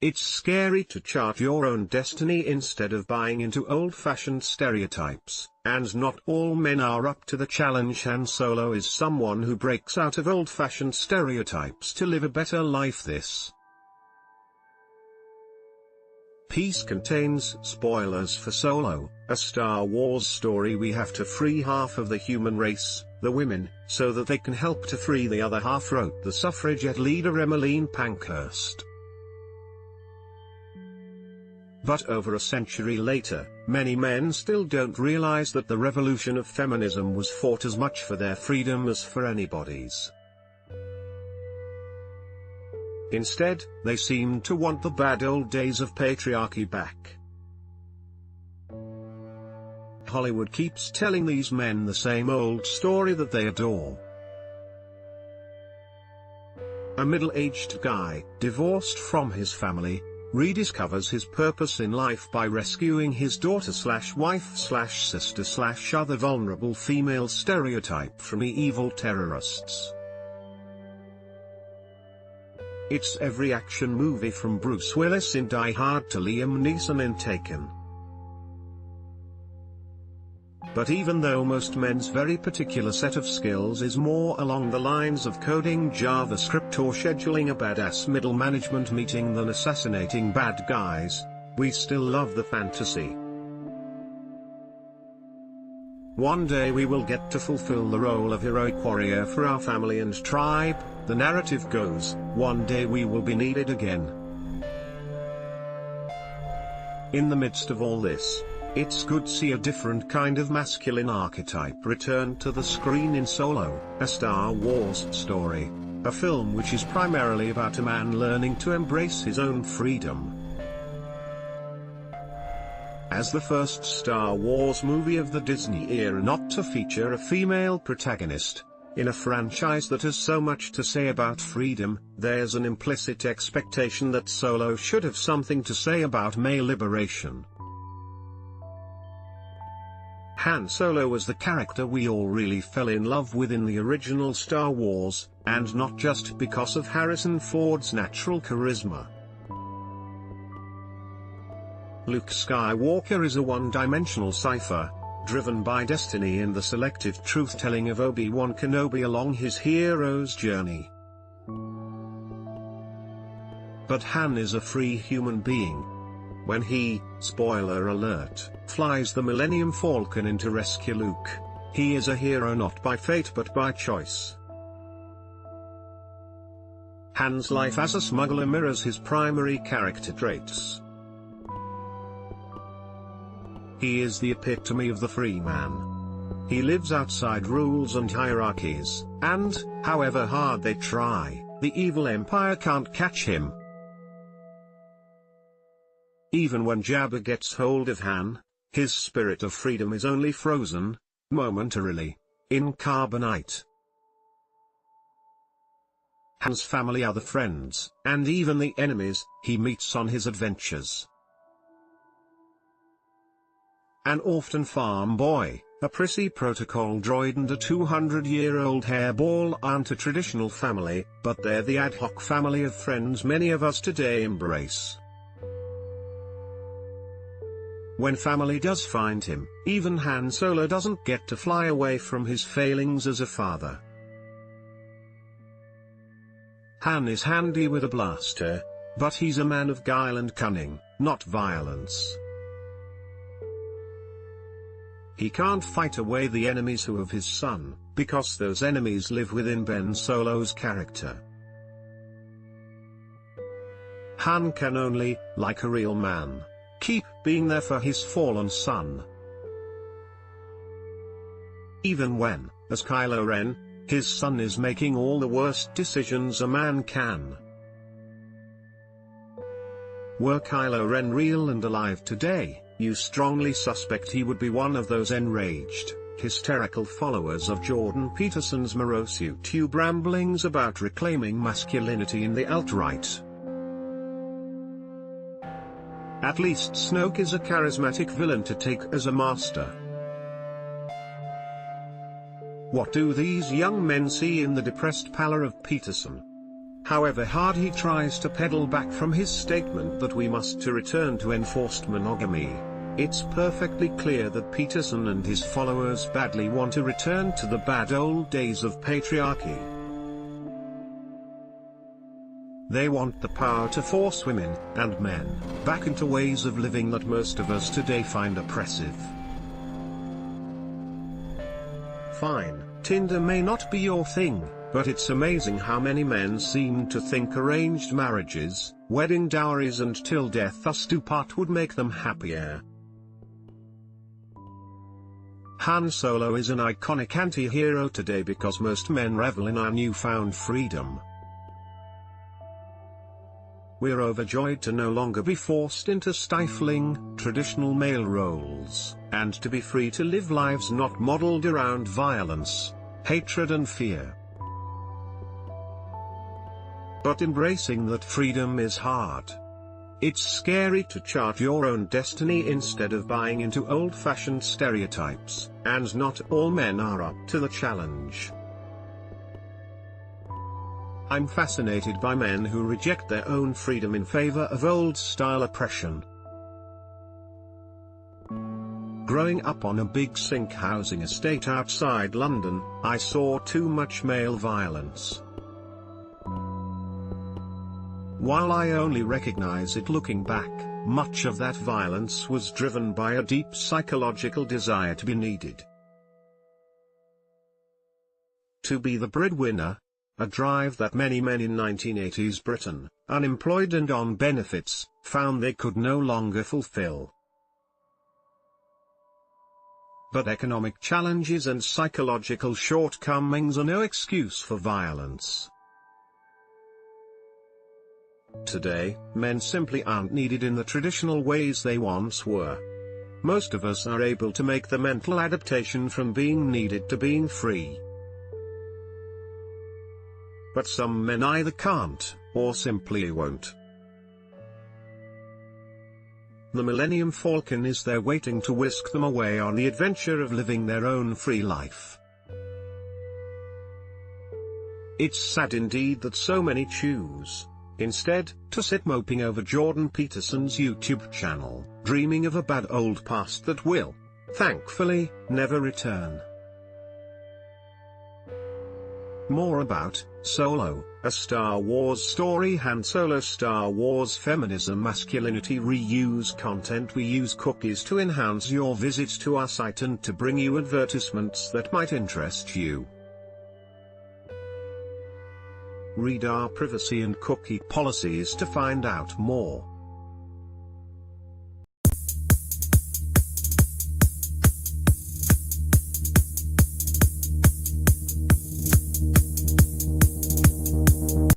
It's scary to chart your own destiny instead of buying into old-fashioned stereotypes, and not all men are up to the challenge. Han Solo is someone who breaks out of old-fashioned stereotypes to live a better life. This piece contains spoilers for Solo, a Star Wars story. We have to free half of the human race, the women, so that they can help to free the other half, wrote the suffragette leader Emmeline Pankhurst. But over a century later, many men still don't realize that the revolution of feminism was fought as much for their freedom as for anybody's. Instead, they seem to want the bad old days of patriarchy back. Hollywood keeps telling these men the same old story that they adore. A middle-aged guy, divorced from his family, rediscovers his purpose in life by rescuing his daughter/wife/sister/other vulnerable female stereotype from the evil terrorists. It's every action movie from Bruce Willis in Die Hard to Liam Neeson in Taken. But even though most men's very particular set of skills is more along the lines of coding JavaScript or scheduling a badass middle management meeting than assassinating bad guys, we still love the fantasy. One day we will get to fulfill the role of heroic warrior for our family and tribe, the narrative goes. One day we will be needed again. In the midst of all this, it's good to see a different kind of masculine archetype return to the screen in Solo, a Star Wars story, a film which is primarily about a man learning to embrace his own freedom. As the first Star Wars movie of the Disney era not to feature a female protagonist, in a franchise that has so much to say about freedom, there's an implicit expectation that Solo should have something to say about male liberation. Han Solo was the character we all really fell in love with in the original Star Wars, and not just because of Harrison Ford's natural charisma. Luke Skywalker is a one-dimensional cipher, driven by destiny and the selective truth-telling of Obi-Wan Kenobi along his hero's journey. But Han is a free human being. When he, spoiler alert, flies the Millennium Falcon in to rescue Luke, he is a hero not by fate but by choice. Han's life as a smuggler mirrors his primary character traits. He is the epitome of the free man. He lives outside rules and hierarchies, and, however hard they try, the evil empire can't catch him. Even when Jabba gets hold of Han, his spirit of freedom is only frozen, momentarily, in carbonite. Han's family are the friends, and even the enemies, he meets on his adventures. An orphan farm boy, a prissy protocol droid and a 200-year-old hairball aren't a traditional family, but they're the ad hoc family of friends many of us today embrace. When family does find him, even Han Solo doesn't get to fly away from his failings as a father. Han is handy with a blaster, but he's a man of guile and cunning, not violence. He can't fight away the enemies who have his son, because those enemies live within Ben Solo's character. Han can only, like a real man, keep being there for his fallen son. Even when, as Kylo Ren, his son is making all the worst decisions a man can. Were Kylo Ren real and alive today, you strongly suspect he would be one of those enraged, hysterical followers of Jordan Peterson's morose YouTube ramblings about reclaiming masculinity in the alt-right. At least Snoke is a charismatic villain to take as a master. What do these young men see in the depressed pallor of Peterson? however hard he tries to pedal back from his statement that we must to return to enforced monogamy. It's perfectly clear that Peterson and his followers badly want to return to the bad old days of patriarchy. They want the power to force women, and men, back into ways of living that most of us today find oppressive. Fine, Tinder may not be your thing, but it's amazing how many men seem to think arranged marriages, wedding dowries and till death us do part would make them happier. Han Solo is an iconic anti-hero today because most men revel in our newfound freedom. We're overjoyed to no longer be forced into stifling, traditional male roles, and to be free to live lives not modeled around violence, hatred and fear. But embracing that freedom is hard. It's scary to chart your own destiny instead of buying into old-fashioned stereotypes, and not all men are up to the challenge. I'm fascinated by men who reject their own freedom in favor of old-style oppression. Growing up on a big sink housing estate outside London, I saw too much male violence. While I only recognize it looking back, much of that violence was driven by a deep psychological desire to be needed. To be the breadwinner, a drive that many men in 1980s Britain, unemployed and on benefits, found they could no longer fulfill. But economic challenges and psychological shortcomings are no excuse for violence. Today, men simply aren't needed in the traditional ways they once were. Most of us are able to make the mental adaptation from being needed to being free. But some men either can't, or simply won't. The Millennium Falcon is there waiting to whisk them away on the adventure of living their own free life. It's sad indeed that so many choose, instead, to sit moping over Jordan Peterson's YouTube channel, dreaming of a bad old past that will, thankfully, never return. More about Solo, a Star Wars story. Han Solo Star Wars feminism masculinity reuse content. We use cookies to enhance your visits to our site and to bring you advertisements that might interest you. Read our privacy and cookie policies to find out more.